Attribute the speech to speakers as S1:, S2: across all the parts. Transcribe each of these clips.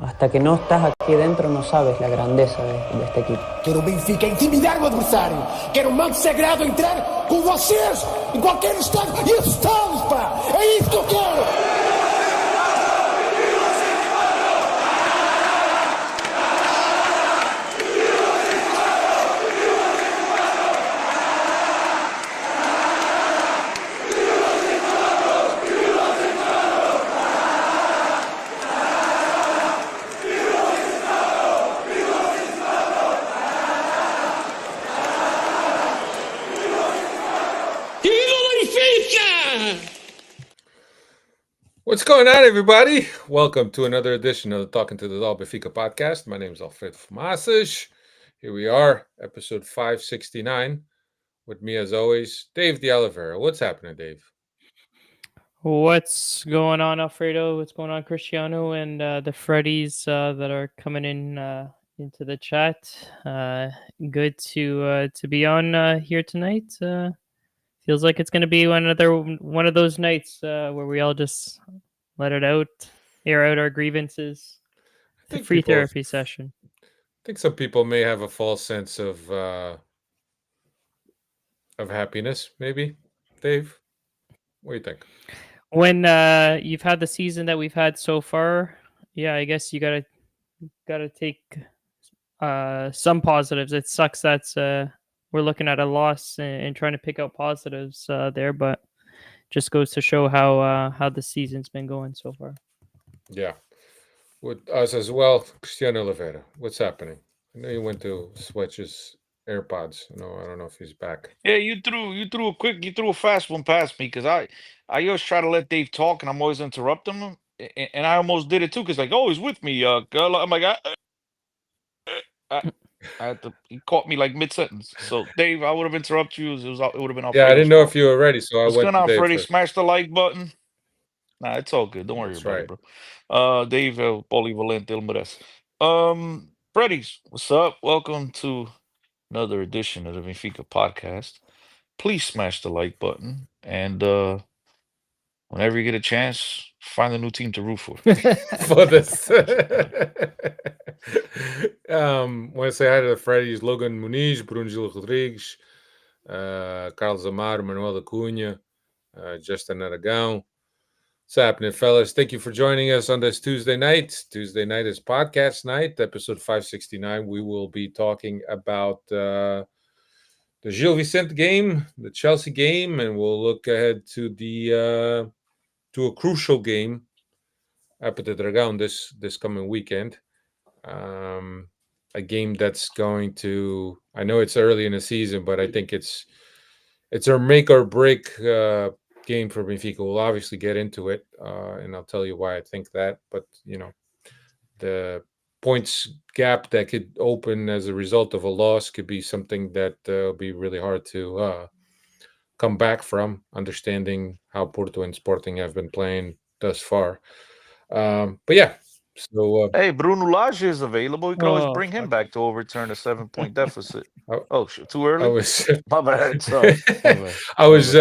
S1: Hasta que no estás aquí dentro no sabes la grandeza de este equipo.
S2: Quero o Benfica intimidar o adversário. Quero o manto sagrado entrar com vocês em qualquer estádio. E estamos, pá! É isso que eu quero!
S3: What's going on, everybody? Welcome to another edition of the Talking to the Doll Benfica Podcast. My name is Alfredo Fumaças. Here we are, episode 569. With me, as always, Dave de Oliveira. What's happening, Dave?
S4: What's going on, Alfredo? What's going on, Cristiano, and the Freddies that are coming in into the chat? Good to be on here tonight. Feels like it's going to be one of those nights where we all just let it out, air out our grievances. It's a free therapy session.
S3: I think some people may have a false sense of happiness, maybe. Dave, what do you think?
S4: When you've had the season that we've had so far, yeah, I guess you gotta take some positives. It sucks that we're looking at a loss and trying to pick out positives there, but just goes to show how the season's been going so far.
S3: Yeah, with us as well, Cristiano Oliveira. What's happening? I know you went to switch his AirPods. No, I don't know if he's back.
S5: Yeah, you threw a fast one past me because I always try to let Dave talk and I'm always interrupting him, and I almost did it too because like, oh, he's with me, girl. I'm like, I had to. He caught me like mid sentence. So Dave, I would have interrupted you. It would have been.
S3: Yeah, I didn't know if you were ready, so
S5: What's
S3: I went
S5: going on,
S3: to Dave
S5: Freddie?
S3: first.
S5: Smash the like button. Nah, it's all good. Don't worry
S3: That's
S5: about
S3: right.
S5: it, bro. Dave, polivalente, ele merece. Freddy's, what's up? Welcome to another edition of the Benfica Podcast. Please smash the like button, and whenever you get a chance, find a new team to root for.
S3: For this. Want to say hi to the Freddy's, Logan Muniz, Bruno Gil Rodrigues, Carlos Amaro, Manuel Acunha, Justin Aragão. What's happening, fellas? Thank you for joining us on this Tuesday night. Tuesday night is podcast night, episode 569. We will be talking about the Gil Vicente game, the Chelsea game, and we'll look ahead to the to a crucial game up at the Dragão this coming weekend. A game that's going to, I know it's early in the season, but I think it's our make or break game for Benfica. We'll obviously get into it, and I'll tell you why I think that. But the points gap that could open as a result of a loss could be something that will be really hard to come back from, understanding how Porto and Sporting have been playing thus far. But yeah, so
S5: hey, Bruno Lage is available. We can always bring him back to overturn a 7-point deficit. Oh, too early. My bad. Sorry.
S3: I was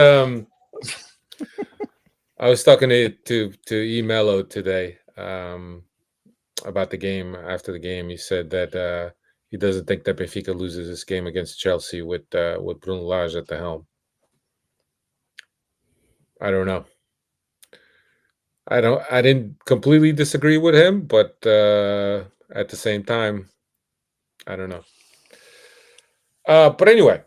S3: talking to Melo today about the game. After the game, he said that he doesn't think that Benfica loses this game against Chelsea with Bruno Lage at the helm. I don't know. I didn't completely disagree with him, but at the same time, I don't know. But anyway.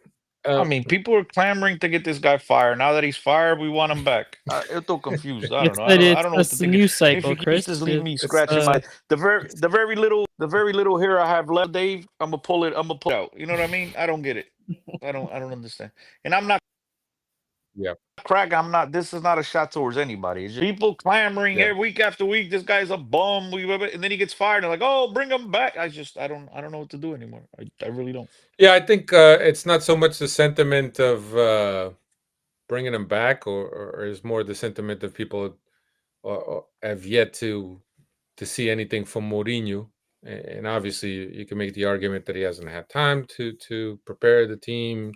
S5: I mean, people are clamoring to get this guy fired. Now that he's fired, we want him back. I'm so confused. I don't know. I don't know what to think.
S4: News cycle, Chris.
S5: Just leave me scratching my the very little hair I have left, Dave. I'm gonna pull it out. You know what I mean? I don't get it. I don't understand. And I'm not.
S3: Yeah.
S5: Crack. I'm not. This is not a shot towards anybody. It's just people clamoring every week after week. This guy's a bum. And then he gets fired. And like, oh, bring him back. I don't know what to do anymore. I really don't.
S3: Yeah, I think it's not so much the sentiment of bringing him back, or is more the sentiment of people have yet to see anything from Mourinho. And obviously, you can make the argument that he hasn't had time to prepare the team,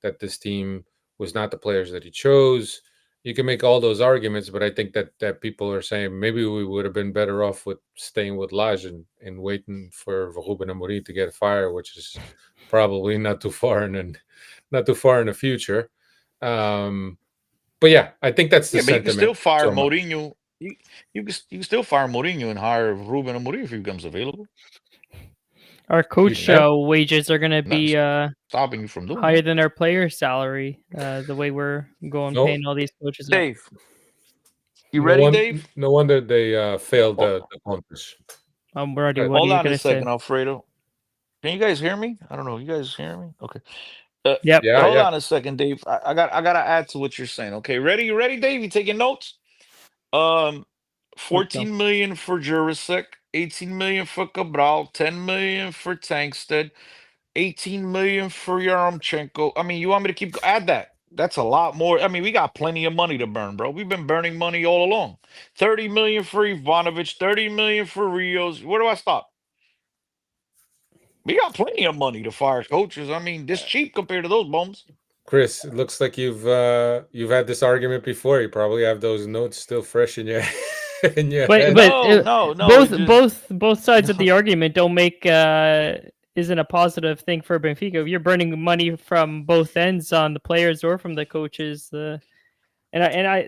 S3: that this team was not the players that he chose. you can make all those arguments, but I think that people are saying maybe we would have been better off with staying with Lage and waiting for Ruben Amorim to get fired, which is probably not too far in the future. But yeah, I think that's the
S5: Yeah, but you can still
S3: sentiment
S5: fire
S3: so much.
S5: Mourinho. You can still fire Mourinho and hire Ruben Amorim if he becomes available.
S4: Our coach
S3: never-
S4: wages are going to
S5: Nothing's
S4: be
S5: stopping you from doing
S4: higher
S5: that.
S4: than our player salary. The way we're going
S3: No,
S4: paying all these coaches. Now.
S5: Dave, you ready, Dave?
S3: No wonder they failed the contest.
S4: I'm ready.
S3: Right.
S4: What are
S5: Hold
S4: you
S5: on
S4: going
S5: a
S4: to say?
S5: second, Alfredo. Can you guys hear me? I don't know. You guys hear me? Okay.
S4: Yep.
S3: Yeah,
S5: Hold
S3: yeah.
S5: on a second, Dave. I gotta add to what you're saying. Okay, ready? You ready, Dave? You taking notes? 14 million for Jurasek, 18 million for Cabral, 10 million for Tankstead, 18 million for Yaremchenko. I mean, you want me to keep add that? That's a lot more. I mean, we got plenty of money to burn, bro. We've been burning money all along. 30 million for Ivanovic, 30 million for Rios. Where do I stop? We got plenty of money to fire coaches. I mean, this cheap compared to those bums.
S3: Chris, it looks like you've had this argument before. You probably have those notes still fresh in your in your head.
S4: But
S5: No.
S4: Both sides of the argument don't make isn't a positive thing for Benfica. If you're burning money from both ends on the players or from the coaches, and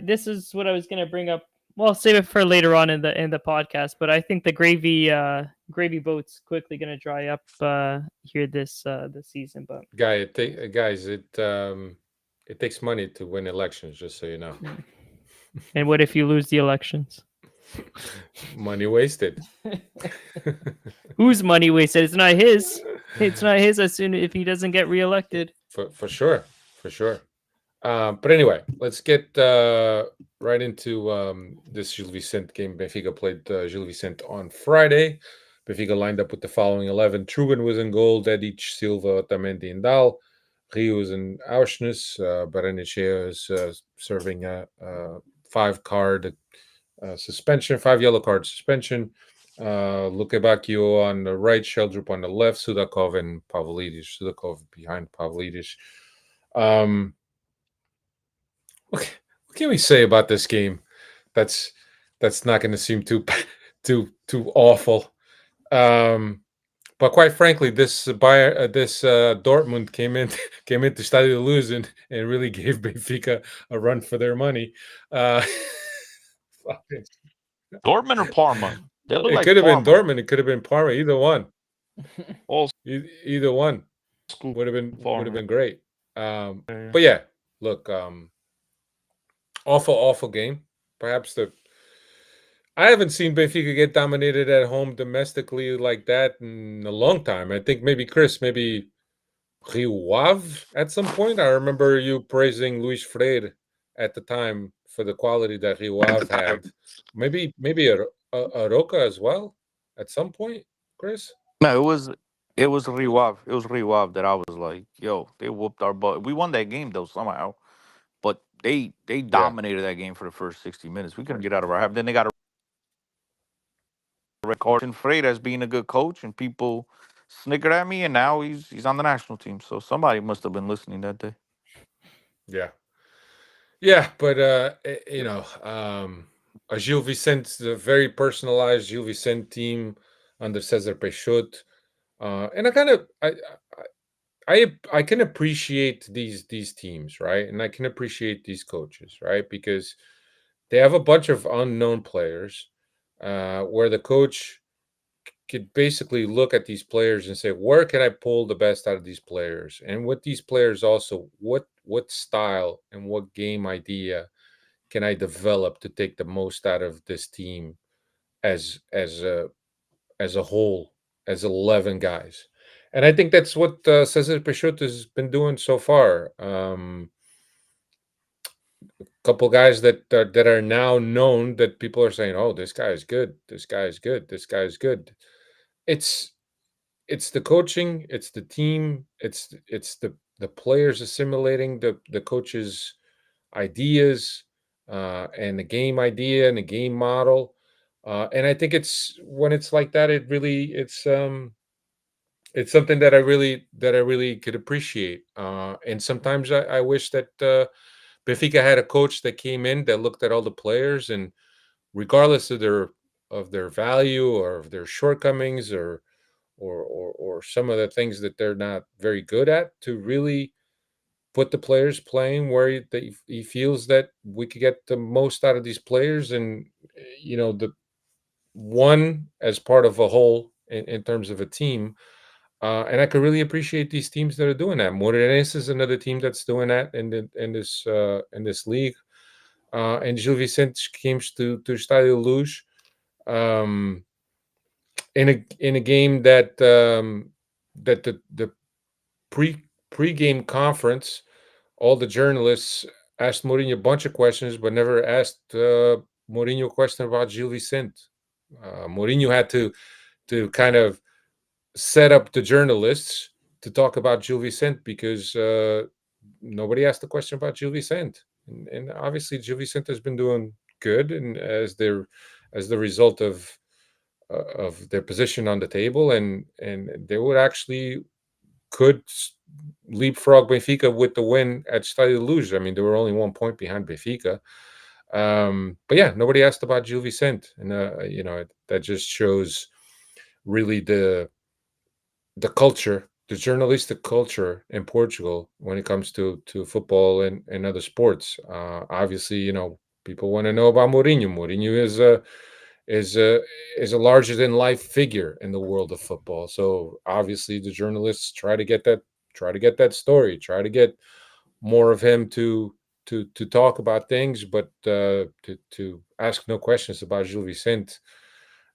S4: this is what I was going to bring up. Well, I'll save it for later on in the podcast. But I think the gravy boat's quickly going to dry up here this season. But
S3: Guys, it takes money to win elections, just so you know.
S4: And what if you lose the elections?
S3: Money wasted.
S4: Whose money wasted? It's not his. It's not his as soon if he doesn't get reelected.
S3: For sure. But anyway, let's get right into this Gil Vicente game. Benfica played Gil Vicente on Friday. Benfica lined up with the following 11. Trubin was in goal, Dedic, Silva, Otamendi, and Dal. Rios and Auschnitz. Barrenechea is serving a 5-card suspension, 5 yellow card suspension. Lukebakio on the right, Sheldrup on the left, Sudakov and Pavlidis. Sudakov behind Pavlidis. What can we say about this game? That's not going to seem too awful. But quite frankly, this Dortmund came into Stadio Luz and really gave Benfica a run for their money.
S5: Dortmund or Parma?
S3: It could have been Dortmund. It could have been Parma. Either one. Either one would have been great. But yeah, look, awful game. Perhaps I haven't seen Benfica get dominated at home domestically like that in a long time. I think maybe Rio Ave at some point. I remember you praising Luis Freire at the time for the quality that Rio Ave had. Maybe a Roca as well at some point, Chris?
S5: No, it was Rio Ave. It was Rio Ave that I was like, yo, they whooped our butt. We won that game though somehow, but they dominated that game for the first 60 minutes. We couldn't get out of our half. Then they got a record in Freire as being a good coach, and people snickered at me, and now he's on the national team. So somebody must have been listening that day.
S3: Yeah, but a Gil Vicente, a very personalized Gil Vicente team under Cesar Peixoto, and I can appreciate these teams, right? And I can appreciate these coaches, right? Because they have a bunch of unknown players, where the coach could basically look at these players and say, where can I pull the best out of these players? And with these players also, what style and what game idea can I develop to take the most out of this team as a whole, as 11 guys? And I think that's what Cesar Peixoto has been doing so far. Couple guys that are now known that people are saying, oh, this guy is good. This guy is good. This guy is good. It's the coaching. It's the team. It's the players assimilating the coach's ideas, and the game idea and the game model. And I think it's when it's like that, it's something that I really could appreciate. And sometimes I wish that Benfica had a coach that came in that looked at all the players, and regardless of their value or of their shortcomings or some of the things that they're not very good at, to really put the players playing where he feels that we could get the most out of these players, and the one as part of a whole in terms of a team. And I could really appreciate these teams that are doing that. Moreirense is another team that's doing that in this league. And Gil Vicente came to Estádio Luz in a game that the pre-game conference, all the journalists asked Mourinho a bunch of questions, but never asked Mourinho a question about Gil Vicente. Mourinho had to kind of set up the journalists to talk about Gil Vicente because nobody asked the question about Gil Vicente, and obviously Gil Vicente has been doing good, and as the result of their position on the table, and they would actually could leapfrog Benfica with the win at Estádio Luz. I mean, they were only 1 point behind Benfica. But yeah, nobody asked about Gil Vicente, and that just shows really the culture, the journalistic culture in Portugal when it comes to football and other sports. Obviously, people want to know about Mourinho. Mourinho is a larger than life figure in the world of football. So obviously, the journalists try to get that story, try to get more of him to talk about things, but to ask no questions about Gil Vicente.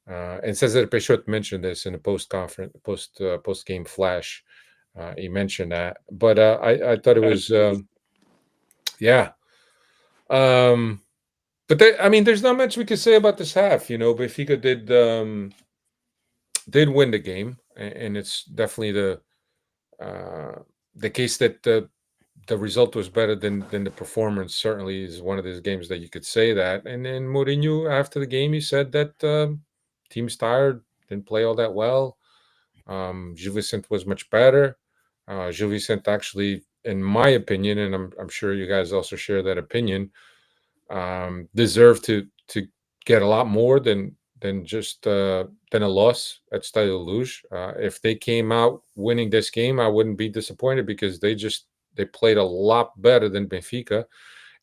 S3: And Cesar Peixoto mentioned this in a post game flash. He mentioned that, but I thought it was yeah. But there's not much we could say about this half. Benfica did win the game, and it's definitely the case that the result was better than the performance. Certainly is one of those games that you could say that. And then Mourinho, after the game, he said that team's tired, didn't play all that well. Gil Vicente was much better. Gil Vicente actually, in my opinion, and I'm sure you guys also share that opinion, deserved to get a lot more than just a loss at Estádio Luz. If they came out winning this game, I wouldn't be disappointed because they played a lot better than Benfica,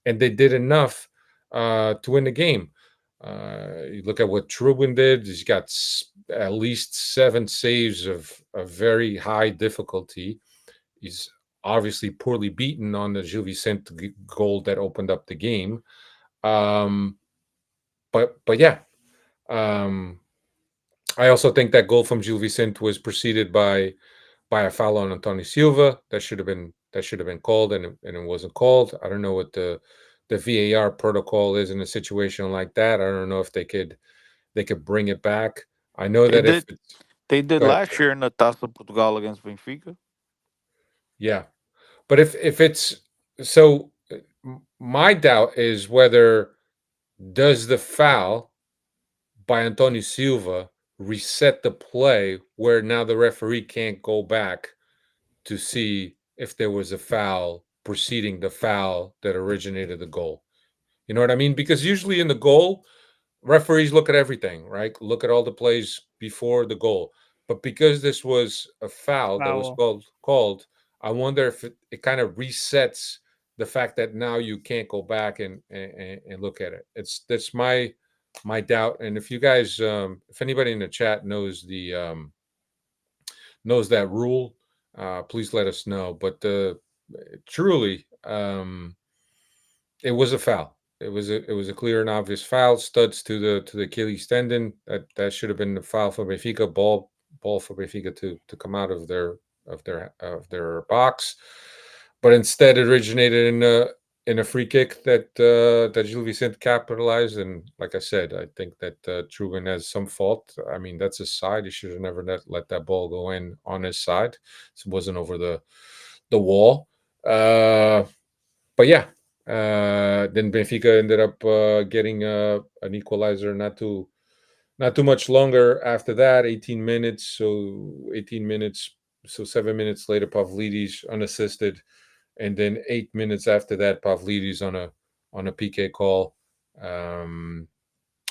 S3: and they did enough to win the game. You look at what Trubin did; he's got at least 7 saves of very high difficulty. He's obviously poorly beaten on the Gil Vicente goal that opened up the game. But yeah. I also think that goal from Gil Vicente was preceded by a foul on Antonio Silva that should have been called, and it wasn't called. I don't know what the VAR protocol is in a situation like that. I don't know if they could bring it back. I know
S5: They
S3: that
S5: did.
S3: if
S5: They did
S3: go ahead.
S5: last year in the Taça Portugal against Benfica.
S3: Yeah, but if it's so, my doubt is whether does the foul by Antonio Silva reset the play where now the referee can't go back to see if there was a foul preceding the foul that originated the goal. You know what I mean? Because usually in the goal, referees look at everything, right? Look at all the plays before the goal. But because this was a foul that was called, I wonder if it kind of resets the fact that now you can't go back and look at it. That's my doubt. And if you guys, if anybody in the chat knows knows that rule, please let us know. But truly, it was a foul. It was a clear and obvious foul. Studs to the Achilles tendon. That should have been the foul for Benfica. Ball for Benfica to come out of their box, but instead it originated in a free kick that Gil Vicente capitalized. And like I said, I think that Trubin has some fault. I mean, that's his side. He should have never let that ball go in on his side. So it wasn't over the wall. But yeah, then Benfica ended up getting an equalizer not too much longer after that. 18 minutes. So 7 minutes later, Pavlidis unassisted and then 8 minutes after that, Pavlidis on a PK call,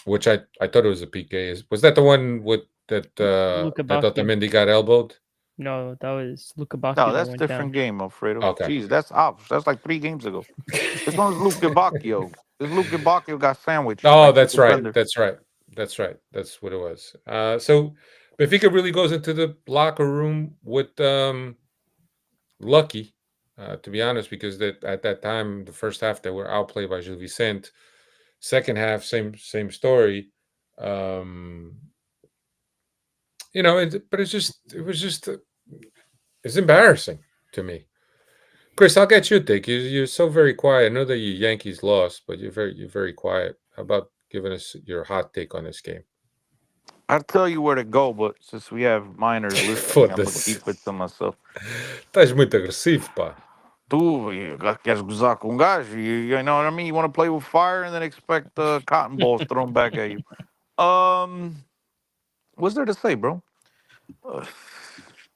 S3: which I thought it was a PK. Was that the one with that
S4: Luka
S3: that
S4: Bacchio.
S3: Otamendi got elbowed?
S4: No, that was Luka Bacchio
S5: No,
S4: that
S5: that's
S4: went
S5: different
S4: down.
S5: game, Alfredo.
S3: Okay.
S5: Jeez, that's off. That's like 3 games ago. This one's Luke Bacchio. This Luke Bacchio got sandwiched.
S3: Oh,
S5: by
S3: that's
S5: two
S3: right.
S5: defenders.
S3: That's right. That's right. That's what it was. So Benfica really goes into the locker room with lucky, to be honest, because at that time, the first half, they were outplayed by Gil Vicente. Second half, same story. But it's embarrassing to me. Chris, I'll get your take. You're so very quiet. I know that your Yankees lost, but you're very quiet. How about giving us your hot take on this game?
S5: I'd tell you where to go, but since we have minors listening, I'm gonna
S3: Foda-se.
S5: keep it to myself.
S3: Estás muito agressivo, pá.
S5: Tu queres gozar com um gajo? You know what I mean? You want to play with fire and then expect cotton balls thrown back at you. What's there to say, bro? Uh,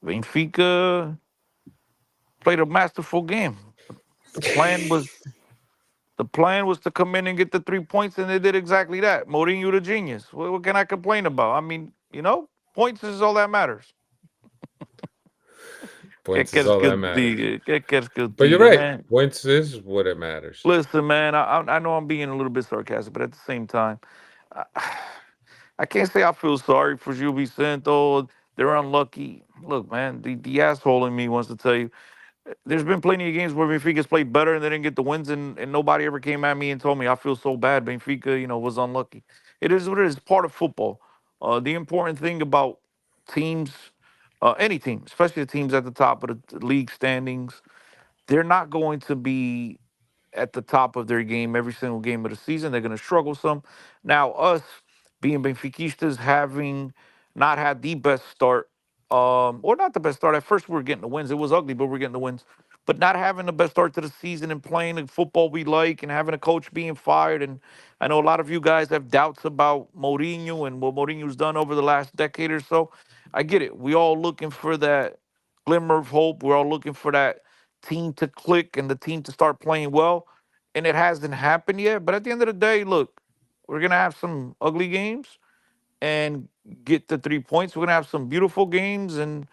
S5: Benfica played a masterful game. The plan was to come in and get the 3 points, and they did exactly that. Mourinho the genius. What can I complain about? I mean, points is all that matters.
S3: Points is all that matters. But you're
S5: But
S3: right.
S5: man,
S3: Points is what it matters.
S5: listen, man. I know I'm being a little bit sarcastic, but at the same time, I, I can't say I feel sorry for Gil Vicente. They're unlucky. Look, man, the asshole in me wants to tell you there's been plenty of games where Benfica's played better and they didn't get the wins, and nobody ever came at me and told me I feel so bad. Benfica, was unlucky. It is what it is. Part of football. The important thing about teams, any team, especially the teams at the top of the league standings, they're not going to be at the top of their game every single game of the season. They're going to struggle some. Now, us being Benfiquistas, having not had the best start, or not the best start. At first, we were getting the wins. It was ugly, but we're getting the wins. But not having the best start to the season and playing the football we like and having a coach being fired. And I know a lot of you guys have doubts about Mourinho and what Mourinho's done over the last decade or so. I get it. We all looking for that glimmer of hope. We're all looking for that team to click and the team to start playing well. And it hasn't happened yet. But at the end of the day, look, we're gonna have some ugly games and get the 3 points. We're gonna have some beautiful games and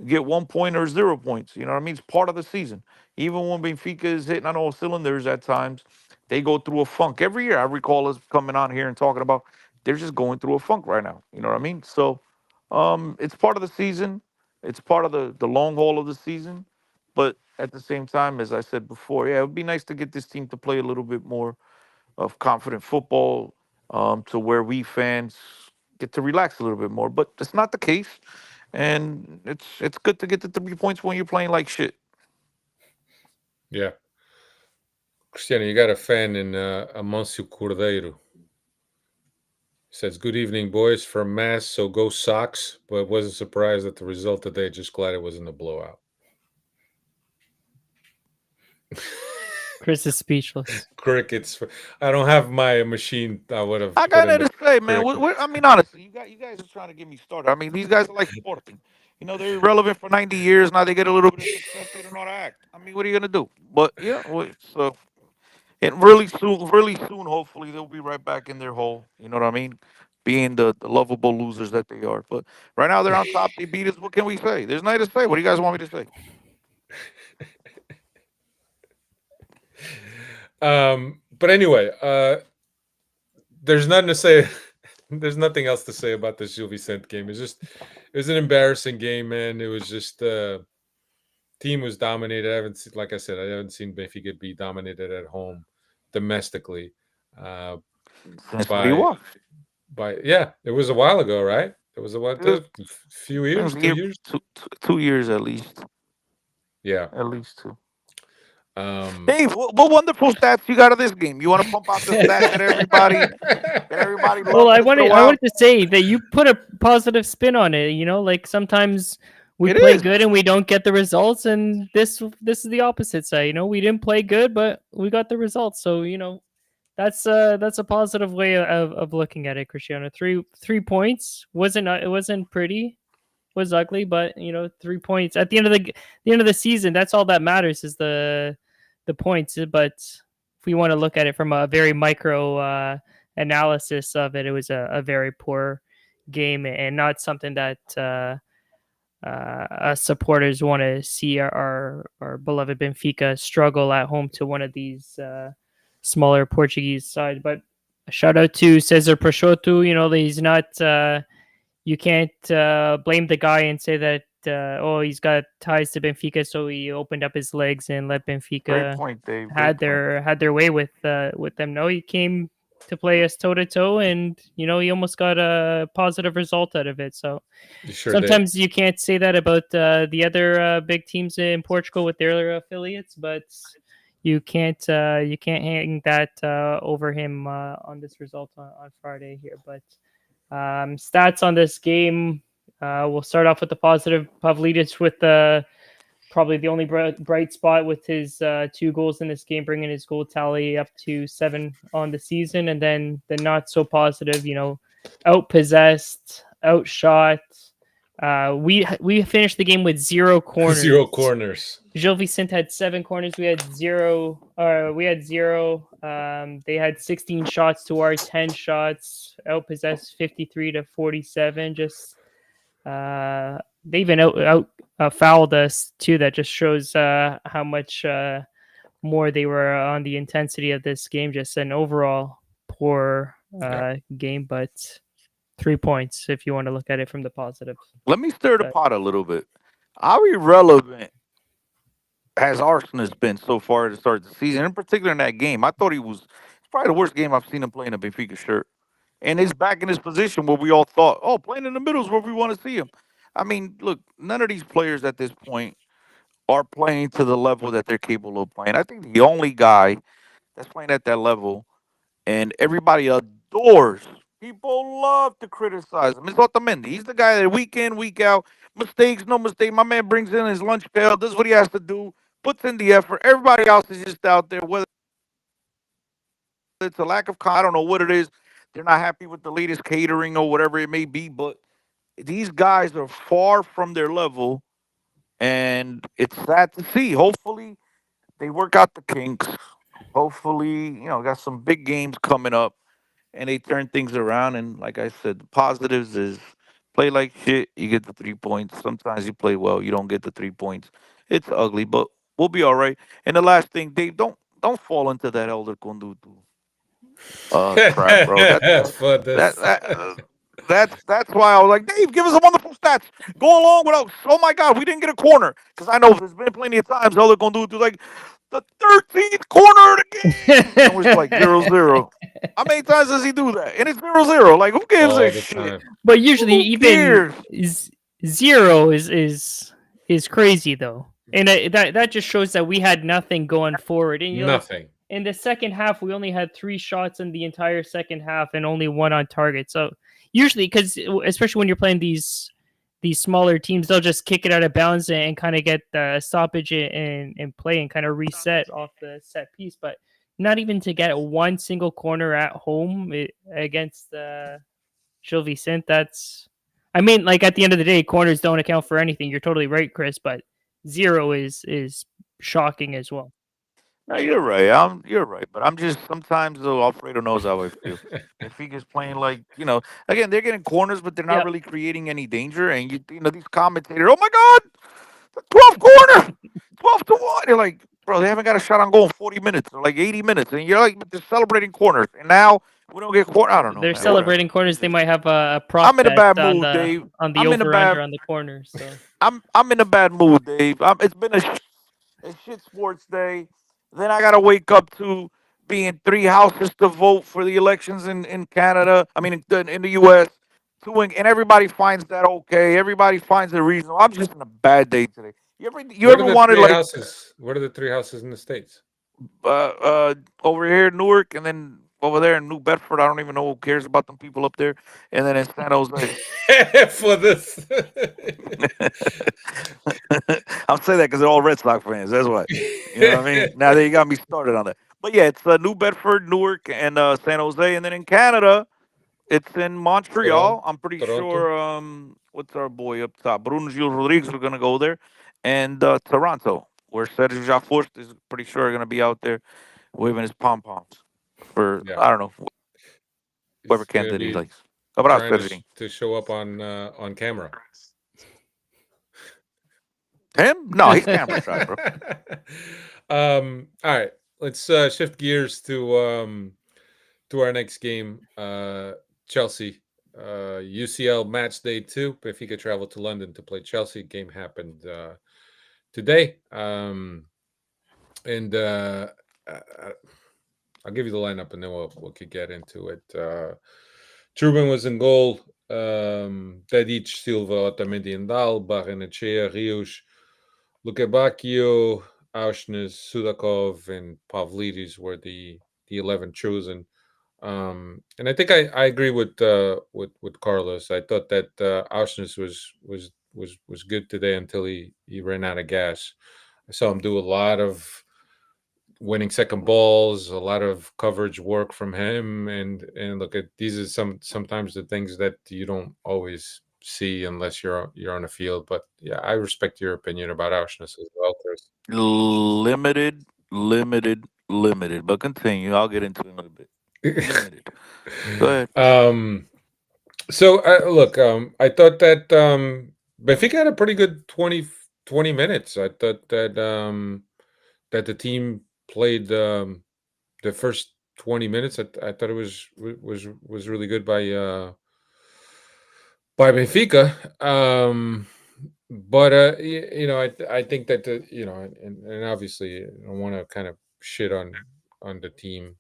S5: get 1 point or 0 points. You know what I mean? It's part of the season. Even when Benfica is hitting on all cylinders at times, they go through a funk. Every year I recall us coming on here and talking about they're just going through a funk right now. You know what I mean? So it's part of the season. It's part of the long haul of the season. But at the same time, as I said before, yeah, it would be nice to get this team to play a little bit more of confident football, to where we fans get to relax a little bit more. But that's not the case, and it's good to get the 3 points when you're playing like shit.
S3: Yeah. Cristiano, you got a fan in Amancio Cordeiro. Says, good evening, boys, from Mass, so go Sox, but wasn't surprised at the result today. Just glad it wasn't a blowout.
S4: Chris is speechless.
S3: Crickets. I don't have my machine. I would have.
S5: I got nothing to say, man. I mean, honestly, you guys are trying to get me started. I mean, these guys are like Sporting. They're irrelevant for 90 years. Now they get a little bit of success. They don't know how to act. I mean, what are you gonna do? But yeah, so and really soon, hopefully they'll be right back in their hole. You know what I mean? Being the lovable losers that they are. But right now they're on top. They beat us. What can we say? There's nothing to say. What do you guys want me to say?
S3: But anyway, there's nothing to say. There's nothing else to say about this Gil Vicente game. It was an embarrassing game, man. It was just team was dominated. I haven't seen, like I said, I haven't seen Benfica be dominated at home domestically.
S5: Since what do you want?
S3: It was a while ago, right? It was a few years, 2 years,
S5: 2 years at least.
S3: Yeah,
S5: at least 2.
S3: Um,
S5: Dave, what wonderful stats you got of this game? You want to pump out the stats that everybody
S4: Well,
S5: loves
S4: I
S5: once in a
S4: wanted
S5: while?
S4: to say that you put a positive spin on it. Like sometimes we
S5: It
S4: play
S5: is.
S4: good and we don't get the results, and this is the opposite side. We didn't play good, but we got the results. So that's a positive way of looking at it, Cristiano. Three points wasn't it wasn't pretty, was ugly, but 3 points at the end of the season. That's all that matters is the points. But if we want to look at it from a very micro analysis of it, it was a very poor game and not something that us supporters want to see our beloved Benfica struggle at home to one of these smaller Portuguese sides. But a shout out to Cesar Prosciutto. He's not. You can't blame the guy and say that he's got ties to Benfica, so he opened up his legs and let Benfica
S5: Great point, Dave.
S4: had their way with them. No, he came to play us toe to toe, and he almost got a positive result out of it. So sometimes you can't say that about the other big teams in Portugal with their affiliates, but you can't hang that over him on this result on Friday here. But stats on this game, we'll start off with the positive. Pavlidis with probably the only bright spot with his 2 goals in this game, bringing his goal tally up to 7 on the season. And then the not so positive, outpossessed, outshot. We finished the game with 0 corners.
S3: 0 corners.
S4: Gil Vicente had 7 corners. We had 0. They had 16 shots to our 10 shots. Outpossessed 53 to 47. Just they even out fouled us too. That just shows how much more they were on the intensity of this game. Just an overall poor game, but 3 points if you want to look at it from the positive.
S6: Let me stir the pot a little bit. How irrelevant has Arsenal been so far to start the season, in particular in that game? I thought it's probably the worst game I've seen him play in a Benfica shirt. And he's back in his position where we all thought, playing in the middle is where we want to see him. I mean, look, none of these players at this point are playing to the level that they're capable of playing. I think the only guy that's playing at that level, and everybody adores, people love to criticize him, is Otamendi. He's the guy that week in, week out, mistakes, no mistake. My man brings in his lunch pail, does what he has to do, puts in the effort. Everybody else is just out there, whether it's a lack of I don't know what it is. They're not happy with the latest catering or whatever it may be, but these guys are far from their level, and it's sad to see. Hopefully, they work out the kinks. Hopefully, got some big games coming up, and they turn things around. And like I said, the positives is play like shit, you get the 3 points. Sometimes you play well, you don't get the 3 points. It's ugly, but we'll be all right. And the last thing, Dave, don't fall into that Elder Conduto crap, bro. That's why I was like, Dave, give us a wonderful stats. Go along without. Oh my God, we didn't get a corner, because I know there's been plenty of times Elder Conduto like the 13th corner of the game, and we're like 0-0. How many times does he do that? And it's 0-0. Like, who gives a shit?
S4: But usually, even 0 is crazy though, and that just shows that we had nothing going forward. And
S3: nothing.
S4: In the second half, we only had 3 shots in the entire second half and only 1 on target. So usually, because especially when you're playing these smaller teams, they'll just kick it out of bounds and kind of get the stoppage and play and kind of reset off the set piece. But not even to get 1 single corner at home against Gil Vicente. That's, I mean, like at the end of the day, corners don't account for anything. You're totally right, Chris. But 0 is shocking as well.
S6: No, you're right. You're right. But I'm just sometimes though, Alfredo knows how I feel. Benfica's playing like, again, they're getting corners, but they're not really creating any danger. And these commentators, oh my God, 12 corner, 12-1. They're like, bro, they haven't got a shot on goal in 40 minutes or like 80 minutes, and you're like, they're celebrating corners. And now we don't get corner. I don't know.
S4: They're celebrating corners. They might have a prop.
S6: I'm in a bad mood, Dave.
S4: On the over-under on the corners. So.
S6: I'm in a bad mood, Dave. It's been a shit sports day. Then I got to wake up to being 3 houses to vote for the elections in Canada. I mean, in the U.S. And everybody finds that okay. Everybody finds a reason. I'm just in a bad day today. You ever wanted like
S3: houses? What are the 3 houses in the States?
S6: Over here in Newark, and then over there in New Bedford. I don't even know who cares about them people up there. And then in San Jose.
S3: For this.
S6: I'm saying that because they're all Red Sox fans. That's why. You know what I mean? Now that you got me started on that. But yeah, it's New Bedford, Newark, and San Jose. And then in Canada, It's in Montreal. I'm pretty
S3: Toronto.
S6: sure. What's our boy up top? Bruno Gil Rodriguez are gonna go there, and Toronto, where Sergio Jaffoust is pretty sure going to be out there waving his pom poms for
S3: Yeah,
S6: I don't know whoever
S3: he's gonna
S6: candidate he
S3: be
S6: likes. Abraço,
S3: trying
S6: Serginho.
S3: to show up on camera.
S6: Him? No, he's camera shy, bro.
S3: All right, let's shift gears to our next game. Chelsea, UCL match day 2. Benfica traveled to London to play Chelsea. Game happened today, and I'll give you the lineup and then we could get into it. Truban was in goal. Tadic, Silva, Otamendi, and Dal, Barrenechea, Rios, Luka Bacchio, Auschnes, Sudakov, and Pavlidis were the 11 chosen. And I think I agree with Carlos. I thought that Auschnes was good today until he ran out of gas. I saw him do a lot of winning second balls, a lot of coverage work from him, and look at these are sometimes the things that you don't always see unless you're on the field. But yeah, I respect your opinion about Auschnes as well, Chris.
S6: Limited. But continue. I'll get into it in a little bit. Limited. Go ahead.
S3: So look, I thought that Benfica had a pretty good 20 minutes. I thought that that the team played the first 20 minutes. I thought it was really good by Benfica. But I think that and obviously I don't want to kind of shit on the team,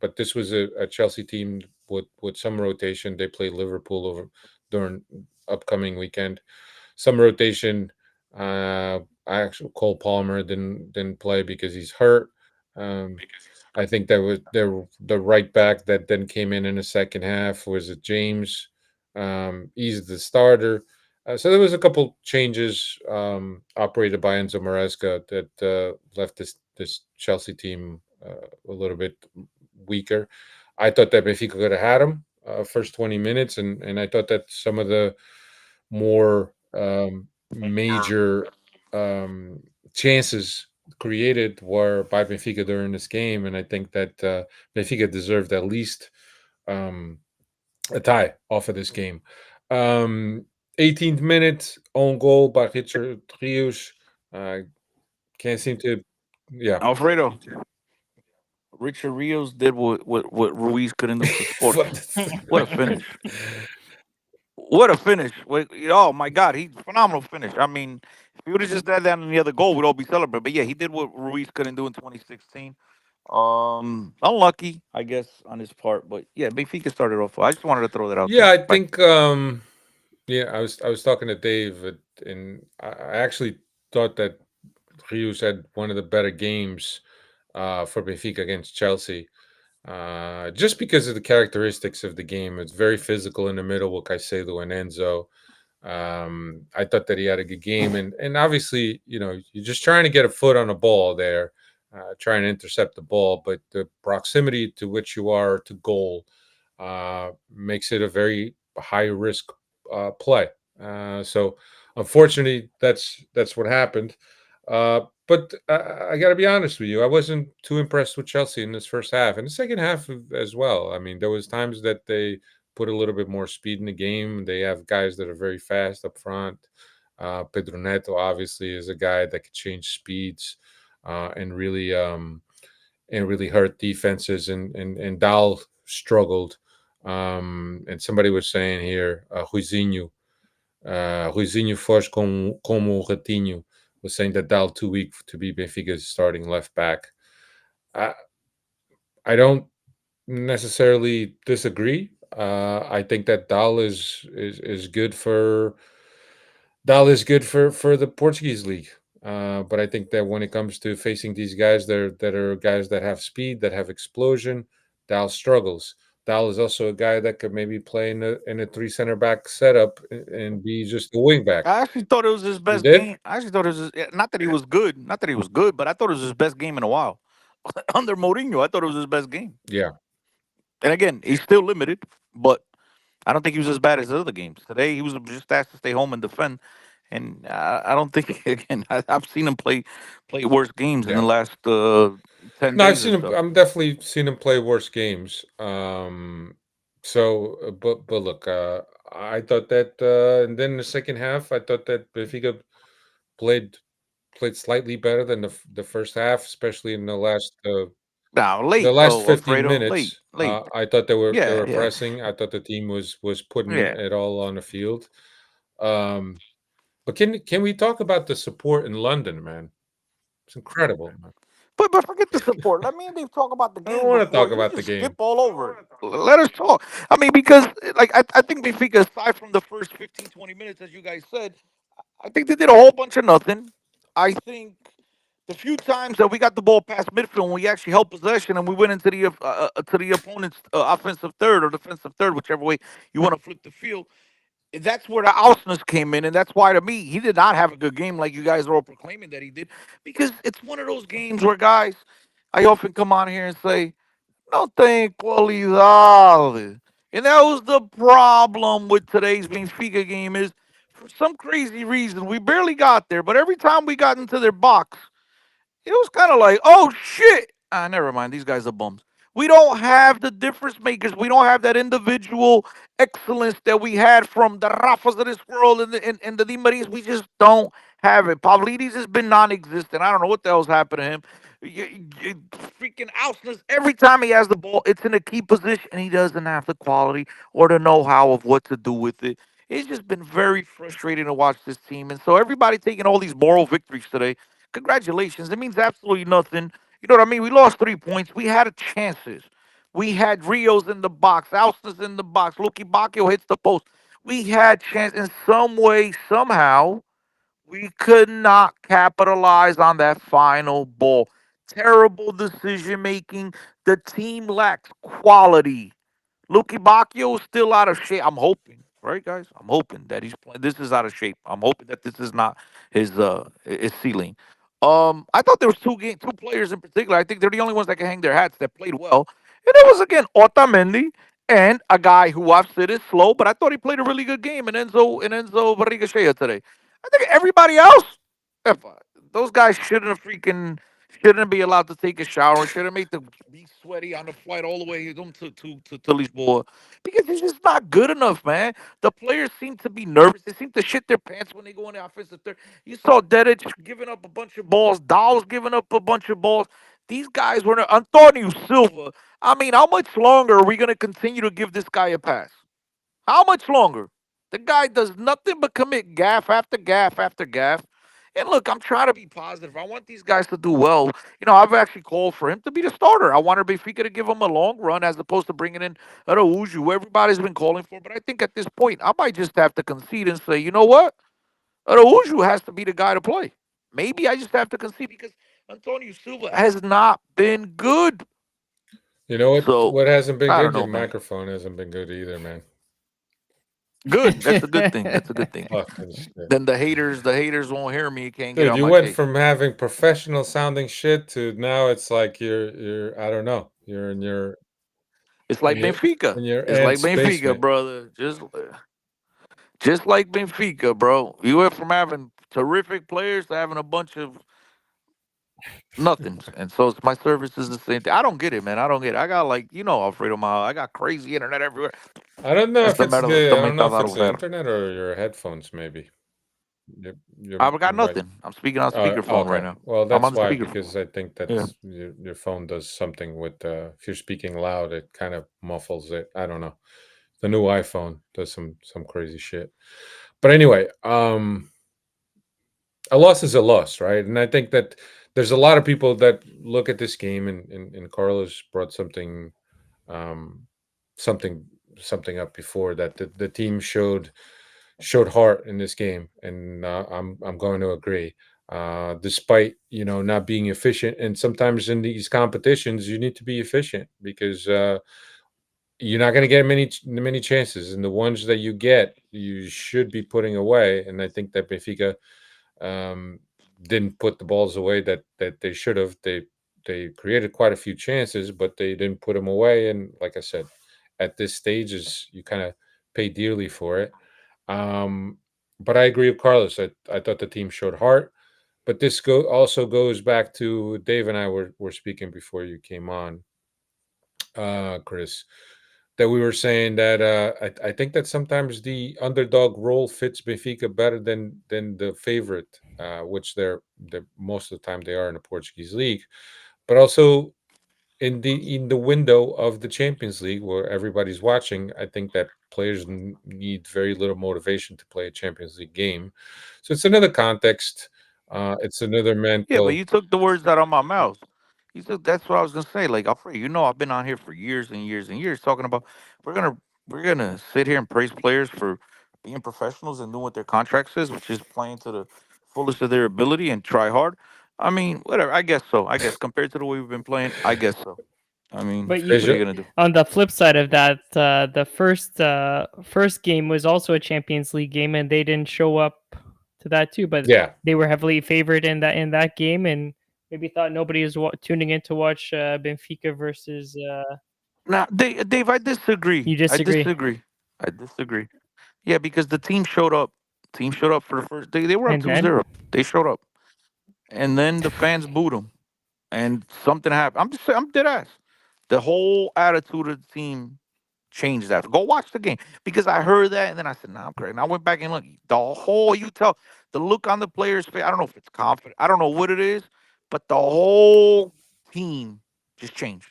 S3: but this was a Chelsea team with some rotation. They played Liverpool over during upcoming weekend. Some rotation. Actually, Cole Palmer didn't play because he's hurt. I think that was the right back that then came in the second half was it James. He's the starter. So there was a couple changes operated by Enzo Maresca that left this Chelsea team a little bit weaker. I thought that Benfica could have had him first 20 minutes, and I thought that some of the more major chances created were by Benfica during this game, and I think that Benfica deserved at least a tie off of this game. 18th minute own goal by Richard Rios. Can't seem to, yeah.
S6: Alfredo. Richard Rios did what Ruiz couldn't do for Sports. What a finish. What a finish. Oh, my God. He's phenomenal finish. I mean, if he would have just done that in the other goal, we'd all be celebrating. But, yeah, he did what Ruiz couldn't do in 2016. Unlucky, I guess, on his part. But, yeah, Benfica started off. I just wanted to throw that out there.
S3: Yeah, I think, I was talking to Dave, and I actually thought that Rios had one of the better games for Benfica against Chelsea. Just because of the characteristics of the game. It's very physical in the middle with Caicedo and Enzo. I thought that he had a good game, and obviously, you're just trying to get a foot on the ball there, trying to intercept the ball, but the proximity to which you are to goal makes it a very high risk play. So unfortunately, that's what happened. But I got to be honest with you, I wasn't too impressed with Chelsea in this first half, and the second half as well. I mean, there was times that they put a little bit more speed in the game. They have guys that are very fast up front. Pedro Neto obviously is a guy that could change speeds and really hurt defenses. And Dal struggled. And somebody was saying here, Ruizinho foge como Ratinho. Was saying that Dal too weak to be Benfica's starting left back. I don't necessarily disagree. I think that Dal is good for the Portuguese league. But I think that when it comes to facing these guys that are guys that have speed, that have explosion, Dal struggles. Dal is also a guy that could maybe play in a 3 center back setup and be just a wing back.
S6: I actually thought it was his best game. I actually thought it was not that he was good, but I thought it was his best game in a while. Under Mourinho, I thought it was his best game.
S3: Yeah.
S6: And again, he's still limited, but I don't think he was as bad as the other games. Today, he was just asked to stay home and defend. And I don't think again. I've seen him play worse games in the
S3: Yeah.
S6: last 10
S3: No, I've
S6: days or
S3: seen him.
S6: so.
S3: I'm definitely seen him play worse games. But look, I thought that, and then in the second half, I thought that Benfica played played slightly better than the first half, especially in
S6: Now
S3: the
S6: late
S3: last
S6: though,
S3: 15
S6: Alfredo, late,
S3: minutes.
S6: late.
S3: I thought they
S6: Yeah,
S3: were
S6: yeah,
S3: pressing. I thought the team was putting
S6: yeah.
S3: it all on the field. Um, but can we talk about the support in London, man? It's incredible, man.
S6: But forget the support. Let me and Dave talk about the
S3: I don't
S6: game
S3: want to
S6: before
S3: talk
S6: you
S3: about the
S6: just skip
S3: game.
S6: all over it. Let us talk. I mean, because like I think Benfica, aside from the first 15, 20 minutes, as you guys said, I think they did a whole bunch of nothing. I think the few times that we got the ball past midfield, when we actually held possession and we went into the to the opponent's offensive third or defensive third, whichever way you want to flip the field, that's where the Ausnes came in, and that's why to me he did not have a good game like you guys are all proclaiming that he did, because it's one of those games where guys, I often come on here and say, no tem qualidade. And that was the problem with today's Benfica game is for some crazy reason we barely got there, but every time we got into their box, it was kind of like, oh shit. Ah, never mind. These guys are bums. We don't have the difference makers. We don't have that individual excellence that we had from the Rafas of this world and the Di Marias. We just don't have it. Pavlidis has been non-existent. I don't know what the hell's happened to him. Freaking Ausnes, every time he has the ball, it's in a key position, and he doesn't have the quality or the know-how of what to do with it. It's just been very frustrating to watch this team. And so everybody taking all these moral victories today, congratulations. It means absolutely nothing. You know what I mean? We lost 3 points. We had chances. We had Rios in the box, Alston's in the box, Luki Bacchio hits the post. We had chance in some way, somehow. We could not capitalize on that final ball. Terrible decision making. The team lacks quality. Luki Bacchio is still out of shape. I'm hoping, right, guys? I'm hoping that he's playing. This is out of shape. I'm hoping that this is not his ceiling. I thought there was two players in particular. I think they're the only ones that can hang their hats that played well, and it was again Otamendi and a guy who I've said is slow, but I thought he played a really good game. And Enzo Barrigashea today. I think everybody else, if, those guys shouldn't be allowed to take a shower and shouldn't make them be sweaty on the flight all the way to Lisboa, because it's just not good enough, man. The players seem to be nervous. They seem to shit their pants when they go in the offensive third. You saw Dedic giving up a bunch of balls. Dow's giving up a bunch of balls. These guys were Antonio Silva. I mean, how much longer are we going to continue to give this guy a pass? How much longer? The guy does nothing but commit gaff after gaff after gaff. And look, I'm trying to be positive. I want these guys to do well. You know, I've actually called for him to be the starter. I wanted Benfica to give him a long run as opposed to bringing in Araújo, who everybody's been calling for. But I think at this point, I might just have to concede and say, you know what? Araújo has to be the guy to play. Maybe I just have to concede because Antonio Silva has not been good.
S3: You know what?
S6: So
S3: What hasn't been
S6: I don't
S3: good? Your
S6: know, man.
S3: microphone hasn't been good either, man.
S6: Good. That's a good thing. That's a good thing.
S3: Fucking shit.
S6: Then the haters won't hear me. Can't get
S3: Dude,
S6: on
S3: you
S6: my
S3: went
S6: case.
S3: from having professional sounding shit to now it's like you're I don't know. You're
S6: It's like
S3: in
S6: Benfica.
S3: your
S6: It's like
S3: aunt's
S6: Benfica,
S3: basement.
S6: brother. Just like Benfica, bro. You went from having terrific players to having a bunch of nothings. And so my service is the same thing. I don't get it, man. I don't get it. I got like, Alfredo Mal. I got crazy internet everywhere.
S3: I don't know
S6: That's
S3: if it's the I
S6: the
S3: don't know if
S6: metadata
S3: it's the
S6: zero.
S3: internet or your headphones maybe.
S6: I've got
S3: You might.
S6: nothing. I'm speaking on speakerphone right
S3: Okay.
S6: now.
S3: Well,
S6: I'm on
S3: that's
S6: the
S3: why
S6: speakerphone.
S3: because I think
S6: Yeah.
S3: that's your phone does something with if you're speaking loud, it kind of muffles it. I don't know. The new iPhone does some crazy shit. But anyway, a loss is a loss, right? And I think that there's a lot of people that look at this game and Carlos brought um, something something up before that the team showed heart in this game, and I'm going to agree. Despite not being efficient, and sometimes in these competitions you need to be efficient because you're not going to get many chances, and the ones that you get, you should be putting away. And I think that Benfica um, didn't put the balls away that they should have. They created quite a few chances, but they didn't put them away. And like I said, at this stage, is you kind of pay dearly for it. But I agree with Carlos. I thought the team showed heart. But this also goes back to Dave and I were speaking before you came on, Chris, that we were saying that I think that sometimes the underdog role fits Benfica better than the favorite, which they're most of the time they are in the Portuguese league, but also in the window of the Champions League where everybody's watching. I think that players need very little motivation to play a Champions League game, so it's another context. It's another
S6: Yeah, but
S3: mental.
S6: you took the words out of my mouth. You took That's what I was gonna say. Like Alfred, I've been on here for years and years and years talking about we're gonna we're gonna sit here and praise players for being professionals and doing what their contract says, which is playing to the fullest of their ability and try hard. I mean, whatever. I guess so. I guess compared to the way we've been playing, I guess so. I mean,
S4: But
S6: what are you gonna do?
S4: on the flip side of that, the first game was also a Champions League game, and they didn't show up to that too. But
S3: Yeah,
S4: they were heavily favored in that game, and maybe thought nobody is tuning in to watch Benfica versus.
S6: Now, Dave, I disagree.
S4: You
S6: I
S4: disagree?
S6: disagree. I disagree. Yeah, because the team showed up. Team showed up for the first. They were up
S4: And then
S6: 2-0. They showed up, and then the fans booed them, and something happened. I'm just saying, I'm dead ass. The whole attitude of the team changed after. Go watch the game because I heard that, and then I said, "Nah, I'm correct." And I went back and looked. The whole the look on the players' face. I don't know if it's confident. I don't know what it is, but the whole team just changed.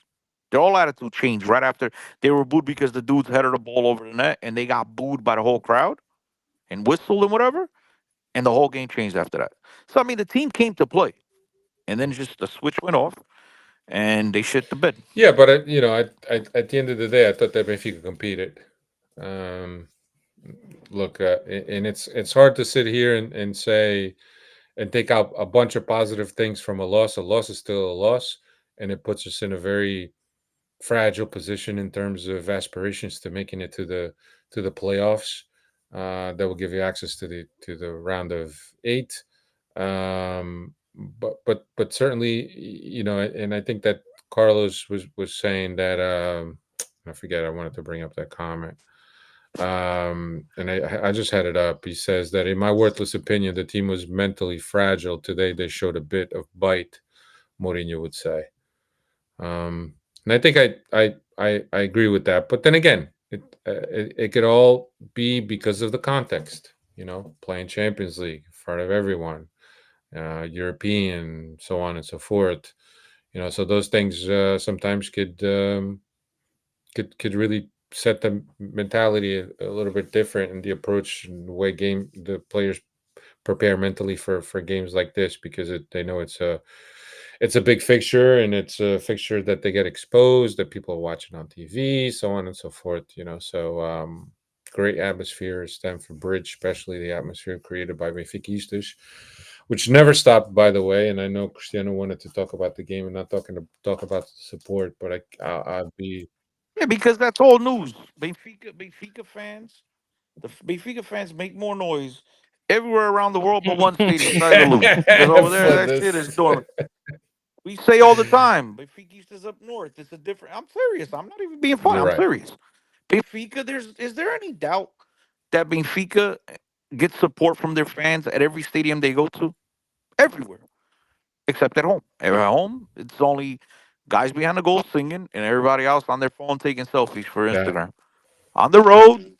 S6: Their whole attitude changed right after they were booed because the dudes headed the ball over the net, and they got booed by the whole crowd and whistled and whatever, and the whole game changed after that. So I mean, the team came to play, and then just the switch went off, and they shit the bed.
S3: yeah, but at the end of the day, I thought that Benfica competed. Um, Look, and it's hard to sit here and say and take out a bunch of positive things from a loss. A loss is still a loss, and it puts us in a very fragile position in terms of aspirations to making it to the playoffs. That will give you access to the round of eight. But certainly, and I think that Carlos was saying that. I forget. I wanted to bring up that comment. And I just had it up. He says that in my worthless opinion, the team was mentally fragile today. They showed a bit of bite. Mourinho would say. And I think I agree with that. But then again, it could all be because of the context. Playing Champions League in front of everyone, European, so on and so forth. So those things sometimes could really set the mentality a little bit different in the approach and the way the players prepare mentally for games like this because they know it's a big fixture and it's a fixture that they get exposed, that people are watching on TV, so on and so forth. So great atmosphere at Stamford Bridge, especially the atmosphere created by Benfiquistas, which never stopped, by the way. And I know Cristiano wanted to talk about the game and not talk about the support, but I'd be.
S6: Yeah, because that's all news. Benfica fans, Benfica fans make more noise everywhere around the world, but one stadium tries to lose because over there
S3: For
S6: that shit is
S3: this.
S6: dormant. We say all the time, Benfica is up north. It's a different. I'm serious. I'm not even being funny.
S3: You're
S6: I'm
S3: right.
S6: serious. Benfica. Is there any doubt that Benfica gets support from their fans at every stadium they go to? Everywhere, except at home. At home, it's only guys behind the goal singing and everybody else on their phone taking selfies for
S3: Yeah.
S6: Instagram. On the road,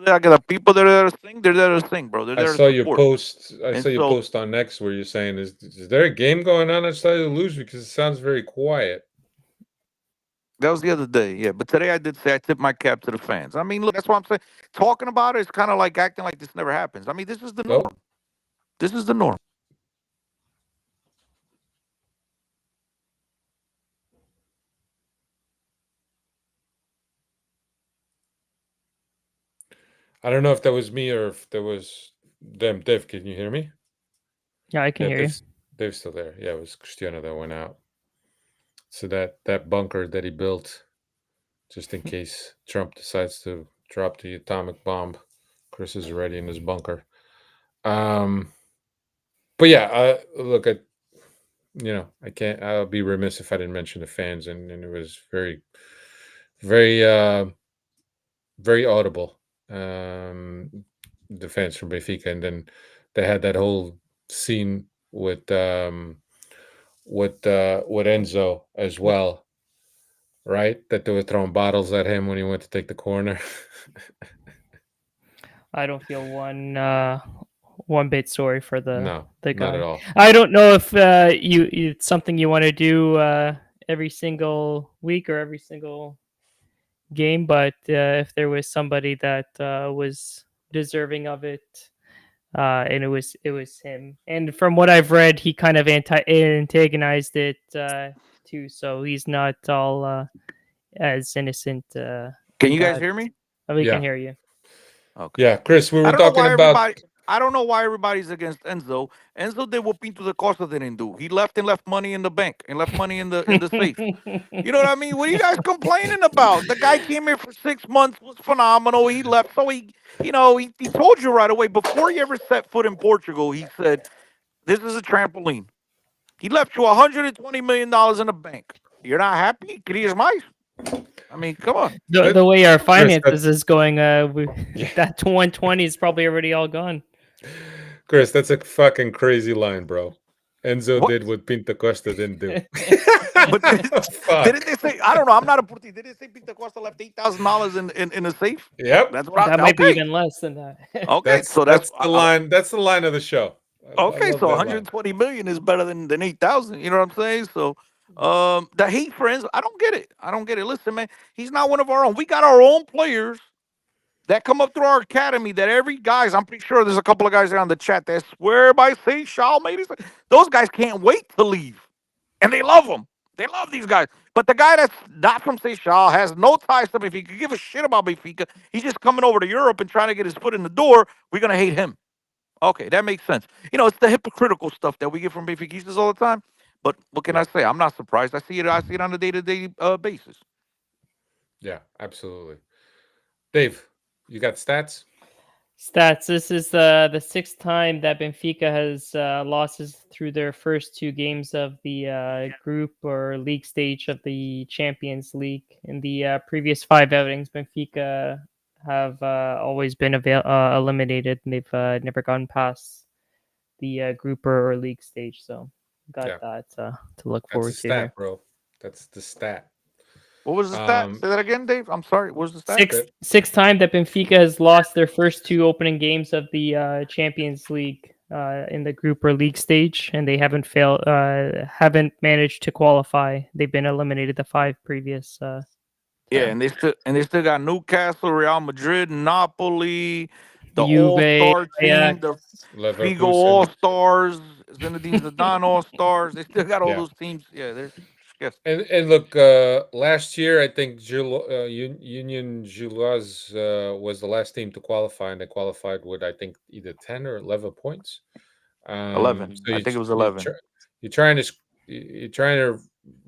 S6: I got the people that are there to sing. They're there to sing, bro. They're
S3: I
S6: there to
S3: saw your
S6: support.
S3: post. I
S6: And
S3: saw your
S6: so
S3: post on X where you're saying, "Is there a game going on outside of Luz?" Because it sounds very quiet.
S6: that was the other day, yeah. But today I did say I tip my cap to the fans. I mean, look, that's what I'm saying. Talking about it is kind of like acting like this never happens. I mean, this is the
S3: Well,
S6: norm. This is the norm.
S3: I don't know if that was me or if that was them. Dave, can you hear me?
S4: yeah, I can
S3: Yeah,
S4: hear you.
S3: Dave's still there. Yeah, it was Cristiano that went out. So that bunker that he built, just in case Trump decides to drop the atomic bomb, Chris is already in his bunker. But yeah, look at I can't. I'll be remiss if I didn't mention the fans, and it was very, very, very audible defense from Benfica, and then they had that whole scene with Enzo as well, right? That they were throwing bottles at him when he went to take the corner.
S4: I don't feel one bit sorry for
S3: No,
S4: the
S3: not
S4: guy.
S3: at all.
S4: I don't know if it's something you want to do every single week or every single game, but if there was somebody that was deserving of it, and it was him. And from what I've read, he kind of antagonized it too, so he's not all as innocent.
S6: Can you guys
S4: that
S6: hear me?
S4: we
S3: Yeah.
S4: can hear you.
S6: Okay.
S3: Yeah, Chris, we
S6: I
S3: were
S6: don't know
S3: talking
S6: why
S3: about.
S6: I don't know why everybody's against Enzo. Enzo did what Pinto da Costa didn't do. He left money in the bank and left money in the safe. You know what I mean? What are you guys complaining about? The guy came here for 6 months, was phenomenal. He left, so he told you right away before he ever set foot in Portugal. He said, "This is a trampoline." He left you $120 million in the bank. You're not happy? Querias mais? I mean, come on.
S4: The way our finances
S3: that's-
S4: is going, that 120 is probably already all gone.
S3: Chris, that's a fucking crazy line, bro. Enzo
S6: What?
S3: did what Pinto Costa didn't do.
S6: But didn't they say? I don't know. I'm not a Portuguese. Did they say Pinto Costa left $8,000 in a safe?
S3: Yep,
S6: That's what
S4: That might be even less than that.
S6: Okay,
S3: that's
S6: so
S3: that's the line. That's the line of the show. I
S6: Okay,
S3: love
S6: so
S3: that line.
S6: 120 million is better than 8,000. You know what I'm saying? So, the hate friends, I don't get it. I don't get it. Listen, man, he's not one of our own. We got our own players that come up through our academy. That I'm pretty sure there's a couple of guys there on the chat that swear by Seychelles, maybe those guys can't wait to leave, and they love them. They love these guys. But the guy that's not from Seychelles has no ties to Benfica, give a shit about Benfica. He's just coming over to Europe and trying to get his foot in the door. We're gonna hate him. Okay, that makes sense. You know, it's the hypocritical stuff that we get from Benfiquistas all the time. But what can I say? I'm not surprised. I see it on a day-to-day basis.
S3: Yeah, absolutely. Dave, you got stats?
S4: Stats. This is the sixth time that Benfica has losses through their first two games of the group or league stage of the Champions League. In the previous 5 outings, Benfica have always been eliminated, and they've never gone past the group or league stage. So got that to look forward
S3: That's a
S4: to
S3: stat,
S4: here.
S3: bro. That's the stat.
S6: What was the stat? Say that again, Dave. I'm sorry. What was the stat?
S4: Sixth time that Benfica has lost their first 2 opening games of the Champions League in the group or league stage, and they haven't managed to qualify. They've been eliminated the 5 previous.
S6: And they still got Newcastle, Real Madrid, Napoli, the
S4: Juve,
S6: All-Star team,
S4: Ajax,
S6: the
S3: Leverkusen.
S6: Figo All-Stars, Zinedine Zidane All-Stars. They still got all
S3: Yeah.
S6: those teams. Yeah, they're yes.
S3: And look, last year I think Union Gilloise was the last team to qualify, and they qualified with I think either 10 or 11 points.
S6: 11.
S3: So
S6: I think it was 11.
S3: You're trying to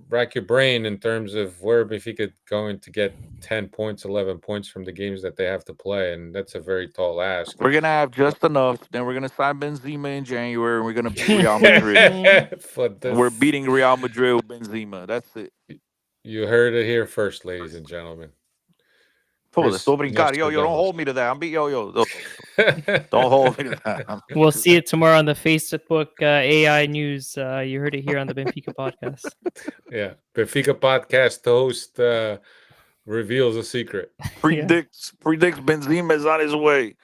S3: rack your brain in terms of where Benfica going to get 10 points, 11 points from the games that they have to play, and that's a very tall ask.
S6: We're gonna have just enough. Then we're gonna sign Benzema in January, and we're gonna beat Real Madrid. We're beating Real Madrid with Benzema. That's it.
S3: You heard it here first, ladies and gentlemen.
S6: Estou brincar. Yo, don't hold me to that. I'm don't hold me to that.
S4: We'll see it tomorrow on the Facebook AI News. You heard it here on the Benfica Podcast.
S3: Yeah, Benfica Podcast host reveals a secret.
S6: Predicts Benzema is on his way.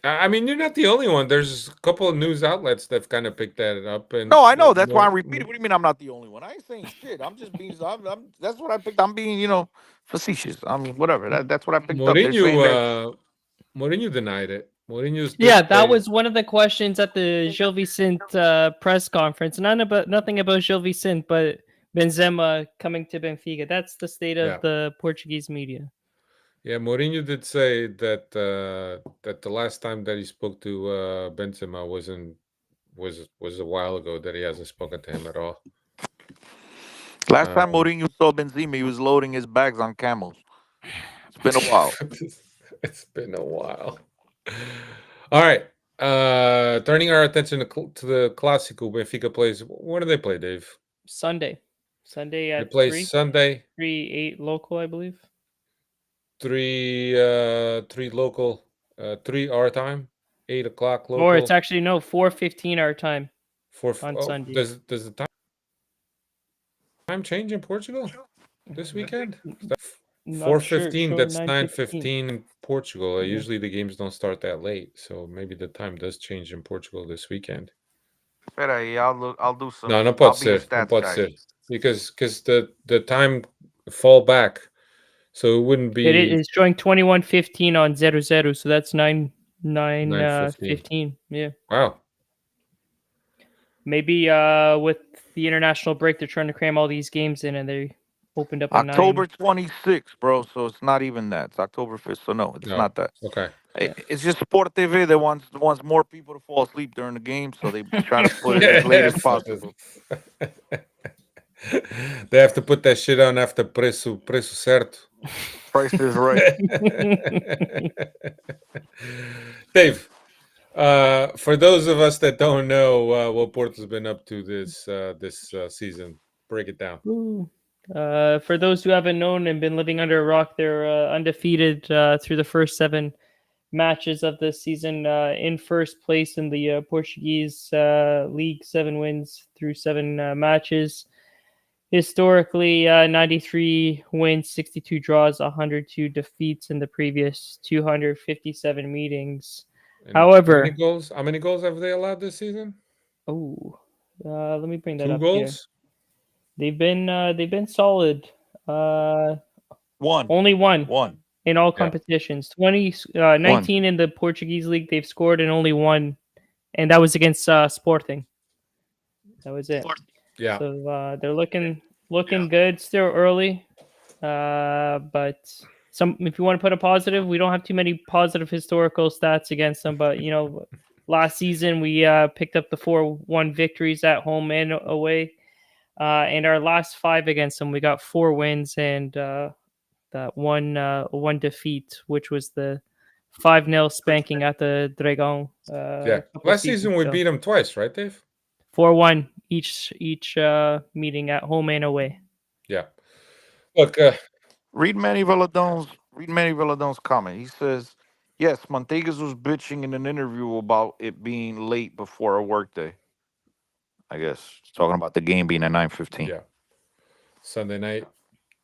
S3: I mean, you're not the only one. There's a couple of news outlets that've kind of picked that up. And
S6: no, I know. That's why I'm repeating. What do you mean I'm not the only one? I ain't saying shit. I'm just being. That's what I picked. I'm being, facetious. I mean, whatever. That's what I picked up.
S3: Mourinho denied it.
S4: That was one of the questions at the Gil Vicente press conference. Nothing about Gil Vicente, but Benzema coming to Benfica. That's the state of the Portuguese media.
S3: Yeah, Mourinho did say that that the last time that he spoke to Benzema was a while ago, that he hasn't spoken to him at all.
S6: Last time Mourinho saw Benzema, he was loading his bags on camels. It's been a while.
S3: It's been a while. All right. Turning our attention to the Classico, Benfica plays. When do they play, Dave?
S4: Sunday at
S3: they play
S4: 3?
S3: Sunday.
S4: 3-8 local, I believe.
S3: 3 local, 3 our time, 8 o'clock local.
S4: Or it's actually 4:15 our time on Sunday.
S3: Does the time change in Portugal this weekend? 4:15. That's 9:15 in Portugal.
S4: Yeah.
S3: Usually the games don't start that late, so maybe the time does change in Portugal this weekend.
S6: Espera aí, I'll do some.
S3: No, não
S6: I'll
S3: pode
S6: be a
S3: ser. Não
S6: stats
S3: pode
S6: guy.
S3: ser. Because the time fall back, so it wouldn't be.
S4: It is showing 21:15 on 00, so that's 9:15. 15. Yeah.
S3: Wow.
S4: Maybe with the international break, they're trying to cram all these games in, and they opened up at
S6: October 26th, bro. So it's not even that. It's October 5th. So no, it's not that.
S3: Okay.
S6: It's just Sport TV that wants more people to fall asleep during the game, so they try to put it as late as possible.
S3: They have to put that shit on after preço certo.
S6: Price is right.
S3: Dave, for those of us that don't know what Porto's been up to this season, break it down.
S4: For those who haven't known and been living under a rock, they're undefeated through the first 7 matches of the season, in first place in the Portuguese league, 7 wins through 7 matches. Historically, 93 wins, 62 draws, 102 defeats in the previous 257 meetings.
S3: And
S4: However,
S3: how many goals have they allowed this season?
S4: Let me bring that
S3: 2
S4: up
S3: goals?
S4: here. They've been solid. Only one in all competitions. 19 in the Portuguese league they've scored, and only 1, and that was against Sporting. That was it.
S3: Yeah.
S4: So they're looking good. Still early, but if you want to put a positive, we don't have too many positive historical stats against them. But last season we picked up the 4-1 victories at home and away, and our last 5 against them, we got 4 wins and that one defeat, which was the 5-0 spanking at the Dragão.
S3: Last season we beat them twice, right, Dave?
S4: 4-1 each meeting at home and away.
S3: Yeah. Look,
S6: read Manny Valadon's comment. He says, yes, Montegas was bitching in an interview about it being late before a workday. I guess talking about the game being at 9:15.
S3: Yeah. Sunday night.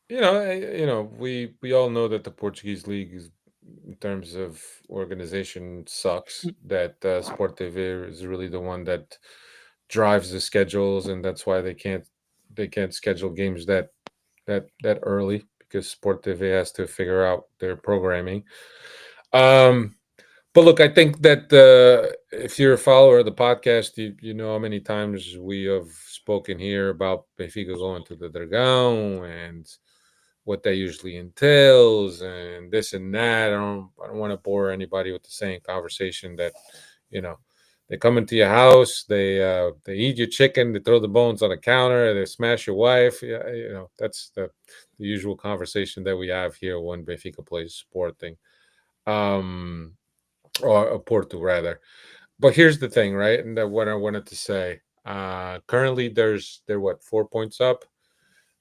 S3: We all know that the Portuguese league is, in terms of organization, sucks. That Sport TV is really the one that drives the schedules, and that's why they can't schedule games that early, because Sport TV has to figure out their programming. But look, I think that if you're a follower of the podcast, you know how many times we have spoken here about Benfica going to the Dragão and what that usually entails and this and that. I don't want to bore anybody with the same conversation that, they come into your house, they eat your chicken, they throw the bones on the counter, they smash your wife. Yeah, that's the usual conversation that we have here when Benfica plays Sporting, or Porto rather. But here's the thing, right? And what I wanted to say. Currently, they're 4 points up.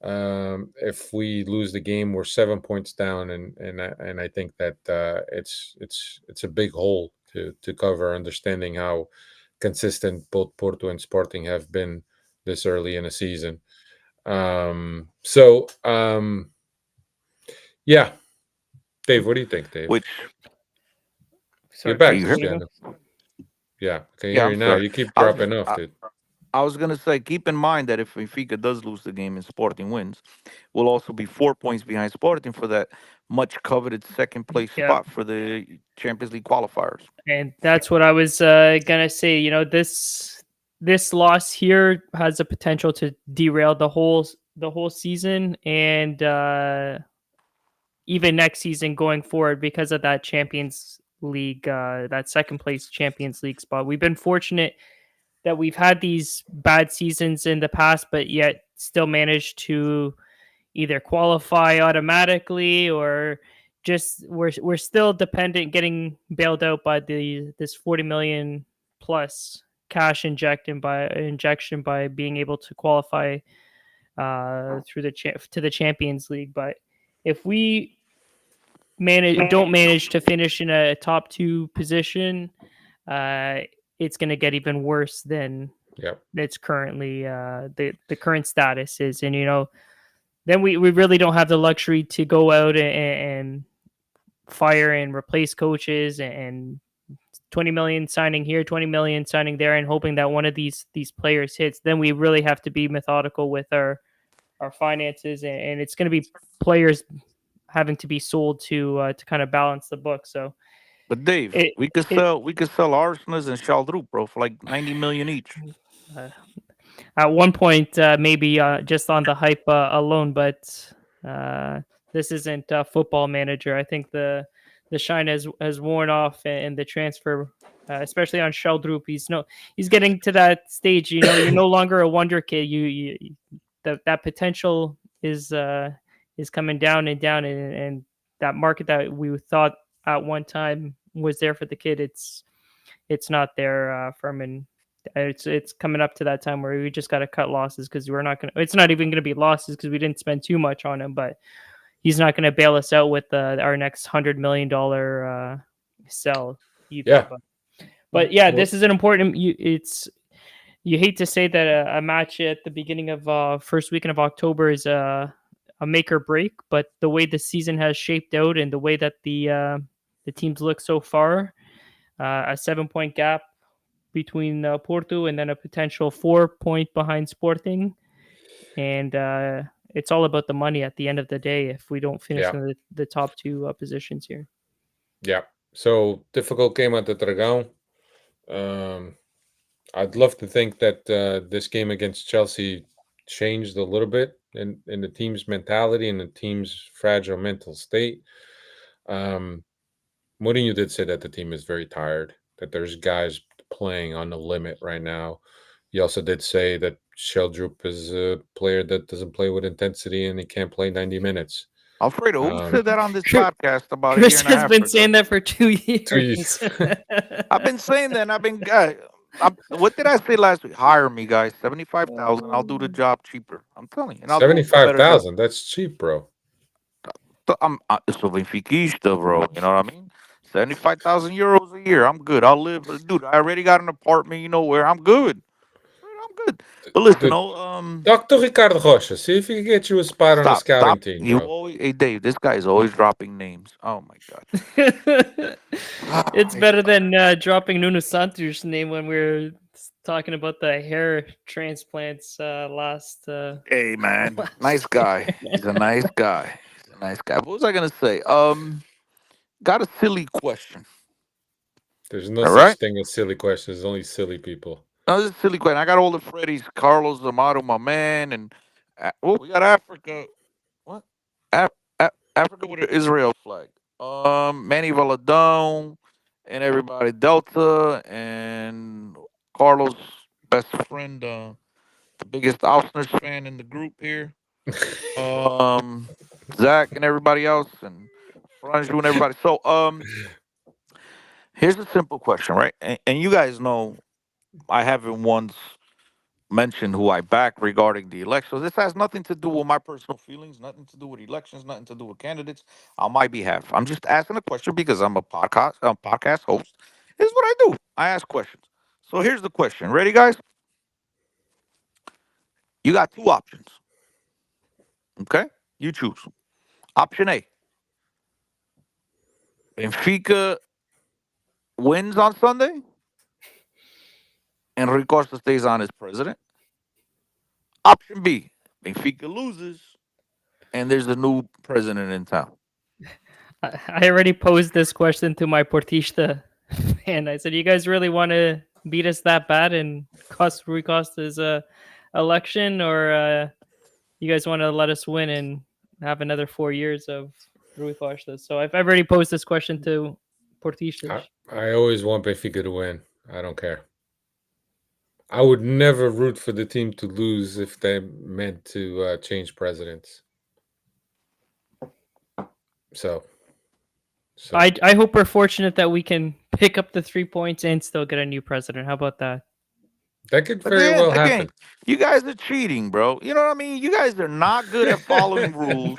S3: If we lose the game, we're 7 points down, and I think that it's a big hole to cover, understanding how consistent both Porto and Sporting have been this early in a season. Yeah. Dave, what do you think, Dave? You're back. Yeah, can you hear you now? You keep dropping off, dude.
S6: I was going to say, keep in mind that if Benfica does lose the game and Sporting wins, we'll also be 4 points behind Sporting for that much coveted second place spot for the Champions League qualifiers.
S4: And that's what I was going to say. This loss here has the potential to derail the whole season and even next season going forward because of that Champions League, that second place Champions League spot. We've been fortunate that we've had these bad seasons in the past, but yet still managed to either qualify automatically or just we're still dependent, getting bailed out by this 40 million plus cash injection by being able to qualify through to the Champions League. But if we don't manage to finish in a top 2 position, it's going to get even worse than it's currently the current status is. And then we really don't have the luxury to go out and fire and replace coaches and 20 million signing here, 20 million signing there, and hoping that one of these players hits. Then we really have to be methodical with our finances, and it's going to be players having to be sold to kind of balance the book. So,
S6: but Dave, we could sell Arsenals and Chaldrup, bro, for like 90 million each.
S4: At one point, maybe just on the hype alone, but this isn't a Football Manager. I think the shine has worn off, and the transfer, especially on Sheldrup, he's getting to that stage. You're no longer a wonder kid. That potential is coming down and down, and that market that we thought at one time was there for the kid, it's not there for him. And it's coming up to that time where we just got to cut losses, because it's not even going to be losses because we didn't spend too much on him, but he's not going to bail us out with our next $100 million sell either.
S3: Yeah.
S4: But yeah, this is an important. You hate to say that a match at the beginning of first weekend of October is a make or break, but the way the season has shaped out and the way that the teams look so far, a 7-point gap between Porto and then a potential 4-point behind Sporting, and it's all about the money at the end of the day if we don't finish in the top 2 positions here.
S3: Yeah. So difficult game at the Dragão. I'd love to think that this game against Chelsea changed a little bit in the team's mentality and the team's fragile mental state. Mourinho did say that the team is very tired, that there's guys playing on the limit right now. He also did say that Sheldrup is a player that doesn't play with intensity and he can't play 90 minutes.
S6: Alfredo, who said that on this podcast about a year and a half ago?
S4: Chris has been saying that for 2 years.
S3: 2 years.
S6: I've been saying that, and I've been... what did I say last week? Hire me, guys. 75,000. I'll do the job cheaper. I'm telling you.
S3: 75,000. That's cheap, bro.
S6: I'm so Benfiquista, bro. You know what I mean? 75,000 euros a year. I'm good. I'll live, dude. I already got an apartment. You know where? I'm good. I'm good. But listen,
S3: talk to Ricardo Rocha. See if he can get you a spot on the scouting team.
S6: Hey, Dave, this guy is always dropping names. Oh my god.
S4: It's better than dropping Nuno Santos' name when we were talking about the hair transplants last.
S6: Hey man, nice guy. He's a nice guy. What was I gonna say? Got a silly question.
S3: There's no such thing as silly questions. There's only silly people.
S6: No, this is a silly question. I got all the Freddies, Carlos Amado, my man, and we got Africa. What? Africa with an Israel flag. Manny Valadon and everybody, Delta and Carlos' best friend, the biggest Ausners fan in the group here. Zach and everybody else, and Franju and everybody. So, here's a simple question, right? And you guys know I haven't once mentioned who I back regarding the election. So this has nothing to do with my personal feelings, nothing to do with elections, nothing to do with candidates on my behalf. I'm just asking a question because I'm a podcast host. This is what I do. I ask questions. So here's the question. Ready, guys? You got 2 options. Okay? You choose. Option A. Benfica wins on Sunday. And Rui Costa stays on as president. Option B, Benfica loses, and there's a new president in town.
S4: I already posed this question to my Portista fan. I said, you guys really want to beat us that bad and cost Rui Costa's election, or you guys want to let us win and have another 4 years of Rui Costa? So I've already posed this question to Portista.
S3: I always want Benfica to win. I don't care. I would never root for the team to lose if they meant to change presidents. So
S4: I hope we're fortunate that we can pick up the 3 points and still get a new president. How about that?
S3: That could
S6: But
S3: very
S6: then
S3: well
S6: again,
S3: happen.
S6: you guys are cheating, bro. You know what I mean? You guys are not good at following rules.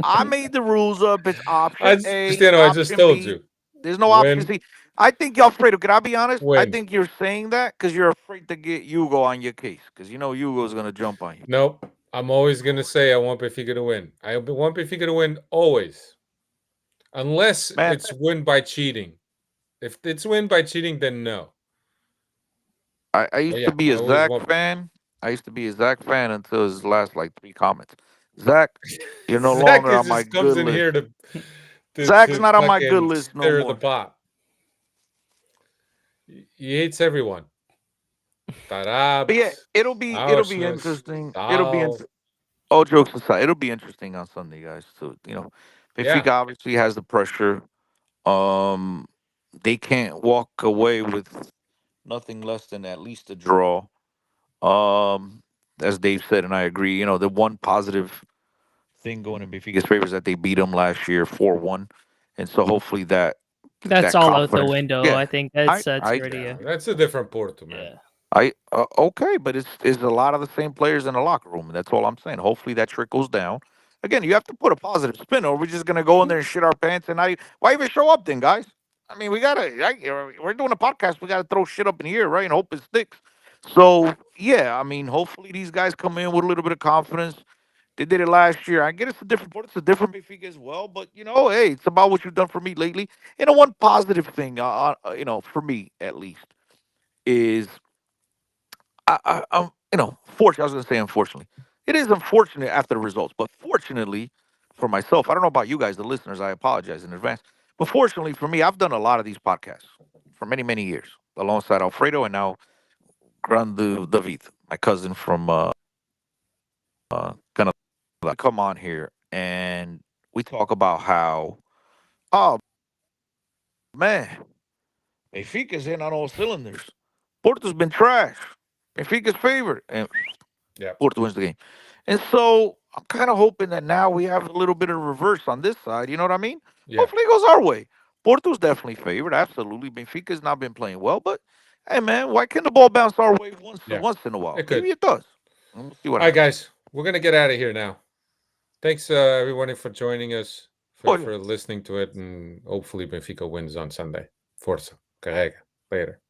S6: I made the rules up. It's option A,
S3: Cristiano, I just
S6: option
S3: told
S6: B.
S3: you.
S6: There's no option
S3: Win,
S6: C. I think, Alfredo, can I be honest? I
S3: win.
S6: think you're saying that because you're afraid to get Hugo on your case because you know Hugo's going to jump on you.
S3: Nope. I'm always going to say I want Benfica to win. I want Benfica to win always. Unless
S6: Man,
S3: it's win by cheating. If it's win by cheating, then no.
S6: I used
S3: yeah,
S6: to be
S3: I
S6: a
S3: always
S6: Zach
S3: want
S6: fan. I used to be a Zach fan until his last like 3 comments. Zach, you're no
S3: Zach
S6: longer on my
S3: just comes
S6: good
S3: in
S6: list.
S3: here to
S6: Zach's not on my good
S3: fucking
S6: list no
S3: stir the
S6: more.
S3: pot. He hates everyone. Tarab,
S6: But yeah, it'll be interesting. It'll be all jokes aside, it'll be interesting on Sunday, guys. So Benfica obviously has the pressure. They can't walk away with nothing less than at least a draw. As Dave said, and I agree. The one positive thing going in Benfica's favor is that they beat them last year 4-1, and so hopefully that
S4: That's all out the
S6: confidence.
S4: window.
S6: Yeah,
S4: I think that's
S6: I
S4: already
S3: That's a different Porto, man.
S4: yeah.
S6: Okay, but it's a lot of the same players in the locker room. That's all I'm saying. Hopefully that trickles down. Again, you have to put a positive spin, or we're just gonna go in there and shit our pants and why even show up then, guys? I mean, we're doing a podcast. We gotta throw shit up in the air, right, and hope it sticks. So yeah, I mean, hopefully these guys come in with a little bit of confidence. They did it last year. I get it's a different, but it's a different Benfica as well. But hey, it's about what you've done for me lately. One positive thing, for me at least, is I'm, fortunately, I was going to say unfortunately. It is unfortunate after the results, but fortunately for myself, I don't know about you guys, the listeners, I apologize in advance. But fortunately for me, I've done a lot of these podcasts for many, many years alongside Alfredo and now Grande David, my cousin from kind of come on here and we talk about how, oh man, Benfica's in on all cylinders. Porto's been trash. Benfica's favorite. And Porto wins the game. And so I'm kind of hoping that now we have a little bit of reverse on this side. You know what I mean?
S3: Yeah.
S6: Hopefully it goes our way. Porto's definitely favored. Absolutely. Benfica's not been playing well, but hey, man, why can't the ball bounce our way once in a while? Maybe it does. We'll see what
S3: All right,
S6: happens.
S3: guys, we're going to get out of here now. Thanks, everyone, for joining us, for listening to it, and hopefully Benfica wins on Sunday. Forza. Carrega. Later.